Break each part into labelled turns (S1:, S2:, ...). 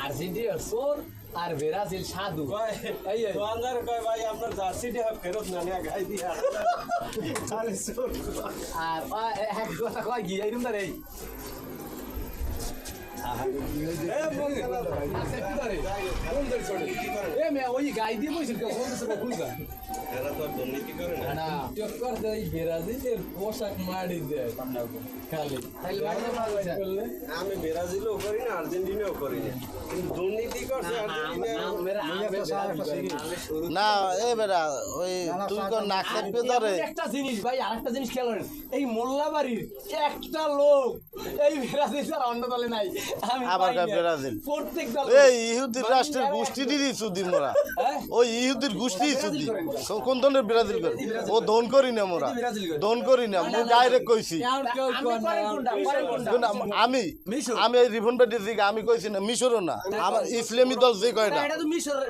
S1: আর্জেন্টিনার সোর আর ব্রাজিল সাধু
S2: ভাই আপনার জার্সিটা ফেরত না নিয়ে গাই দিয়া
S1: আর এক কথা কয় গিয়ে এরকম তার এই ওই গাই দিয়ে বসেছিল ব্রাজিলের পোশাক মারি দেয় খালি
S2: আমি ব্রাজিলও করি না আর্জেন্টিনাও করি না কিন্তু দুর্নীতি করছে
S3: না এ বেটা ওই তুই কোন নাক চাপতে ধরে
S1: একটা জিনিস ভাই আরেকটা জিনিস খেয়াল করেন এই মোল্লাবাড়ির একটা লোক এই ব্রাজিল আর অন্য দলে নাই আমি
S3: আবার ব্রাজিল
S1: প্রত্যেক দল
S3: এই ইহুদির রাষ্ট্রের গোষ্ঠী দিদি সুদি মোরা ওই ইহুদির গোষ্ঠী সুদি কোন ধরনের ব্রাজিল করে ও দন করি না মোরা দন করি না মু ডাইরেক্ট কইছি আমি আমি এই রিবন বেটি দিকে আমি কইছি না মিশরও না আমার ইসলামী দল যে কয় না
S1: এটা তো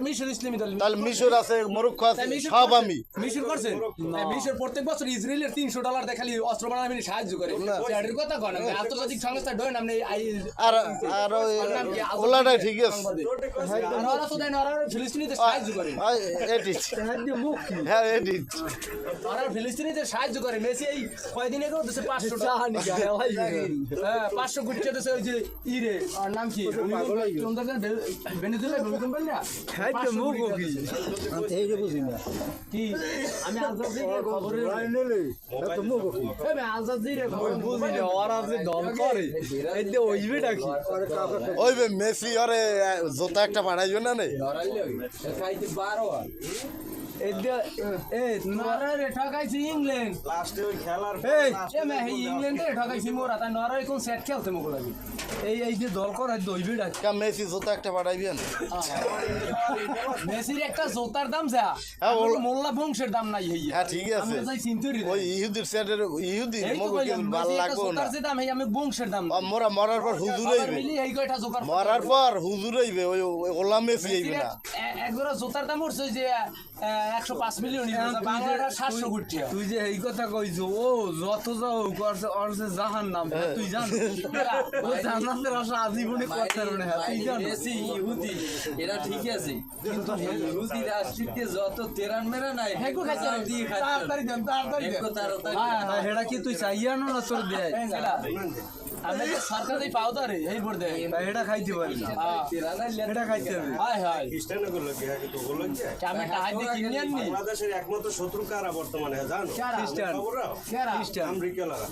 S1: মিশর ইসলামী দল
S3: তাহলে মিশর আছে মরক্কো আছে সব আমি
S1: মিশর করছে মিশর প্রত্যেক বছর ইসরায়েলের $300 দেখালি অস্ত্র বানানো সাহায্য করে এর কথা কন আন্তর্জাতিক সংস্থা ডয় নাম নেই
S3: আর আর ওলাটাই ঠিক আছে
S1: ওরা তো দেন ওরা ফিলিস্তিনিতে সাহায্য করে
S3: এডিট হ্যাঁ এডিট
S1: ওরা ফিলিস্তিনিতে সাহায্য করে মেসি এই কয়দিন আগে দেশে 500 টাকা হ্যাঁ 500 গুচ্ছ দেশে ওই যে ইরে আর নাম কি ভেনেজুয়েলা ভূমিকম্প না হ্যাঁ তো মুখ কি এই যে বুঝি না কি আমি আল জাজিরা খবরে নিলে তো মুখ কি আমি আল জাজিরা খবর বুঝি না ওরা যে দল করে এই যে ওইবেটা কি
S3: ওইবে মেসি আরে জোতা একটা পাঠাইবে না নে
S1: খাইতে 12 ইংল্যান্ড
S2: লাস্টে ওই খেলার
S1: ইংল্যান্ডে ঠকাইছি মোরা তাই নরওয়ে কোন সেট খেলতে মুখ লাগি এই যে দল করে দইবে ডাক
S3: মেসি জোতা একটা পাঠাইবেন
S1: মেসির একটা জোতার দাম যা মোল্লা বংশের দাম নাই হইয়া
S3: হ্যাঁ ঠিক আছে ওই ইহুদির সেটের ইহুদি মগো কি ভালো লাগবো না
S1: জোতার দাম এই আমি বংশের দাম
S3: মোরা মরার পর হুজুর হইবে
S1: এই কয়টা জোকার
S3: মরার পর হুজুর হইবে ওই ওলা মেসি হইবে না
S1: একবার জোতার দাম উঠছে যে 105 মিলিয়ন বাংলাটা 700 কোটি
S4: তুই যে এই কথা কইছো ও যত যাও করছে অর্থে জাহান্নাম তুই জান ও জান্নাতের আশা আজীবনে করতে পারবে না তুই জান
S1: মেসি ইহুদি এরা ঠিক আছে কিন্তু ইহুদি রাষ্ট্রকে যত তেরান মেরা নাই হেগো খাইছে দিয়ে খাইছে তাড়াতাড়ি দেন
S4: হ্যাঁ হেডা কি তুই চাইয়া না তোর দেয়
S1: আমি সরকার এই পাও দারে এই বড় দেয়
S4: হেডা খাইতে পারি হেডা খাইতে হবে
S1: হায় হায়
S2: খ্রিস্টানও গুলো কি আগে তো বললো কি
S1: আমি টাকা দিয়ে কিনে আননি
S2: বাংলাদেশের একমাত্র শত্রু কারা বর্তমানে জানো
S4: খ্রিস্টান
S2: খ্রিস্টান আমেরিকা লাগা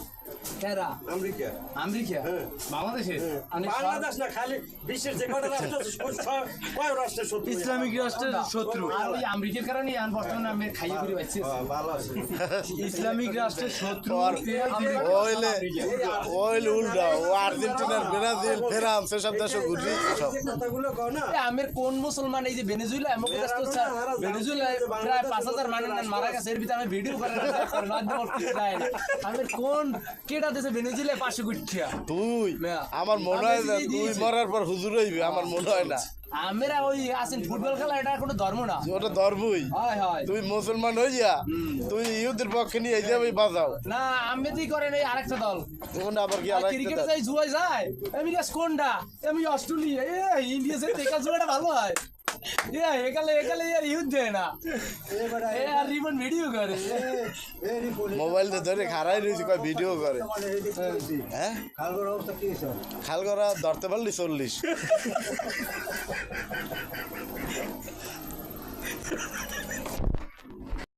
S1: কেরা
S2: আমেরিকা
S1: আমেরিকা বাংলাদেশে
S2: বাংলাদেশ না খালি বিশ্বের যে কটা রাষ্ট্র কয় রাষ্ট্রের শত্রু
S4: ইসলামিক রাষ্ট্রের শত্রু
S1: আর ওই আমেরিকার কারণে আন বর্তমানে আমি খাইয়ে করে পাচ্ছি
S2: ভালো আছে
S4: ইসলামিক রাষ্ট্রের শত্রু
S3: ওইলে ওইলে উল্টা ও আর্জেন্টিনার ব্রাজিল ফ্রান্স এসব দেশে ঘুরি সব
S2: কথাগুলো কও না
S1: আমের কোন মুসলমান এই যে ভেনেজুয়েলা আমাকে কাছে তো ভেনেজুয়েলা প্রায় 5000 মানুষ মারা গেছে এর ভিতরে আমি ভিডিও করে আমের কোন কেডা দেশে ভেনেজুয়েলা 500 কোটি
S3: তুই আমার মনে হয় না তুই মরার পর হুজুর হইবে আমার মনে হয় না
S1: আমরা ওই আসেন ফুটবল খেলা এটা কোনো ধর্ম না
S3: ওটা ধর্মই
S1: হয় হয়
S3: তুই মুসলমান হইয়া তুই ইহুদের পক্ষে নিয়ে যাবে বাজাও
S1: না আমি তুই করেন এই আরেকটা দল
S3: তখন আবার কি
S1: ক্রিকেটে যাই জুয়াই যায় আমি কোনটা আমি অস্ট্রেলিয়া ইন্ডিয়া সে টেকা জুয়াটা ভালো হয় একালে ইউজ দেয় না আর রিবন ভিডিও করে
S3: মোবাইল ধরে খারাই রয়েছে কয় ভিডিও করে হ্যাঁ খাল করা ধরতে পারলি 40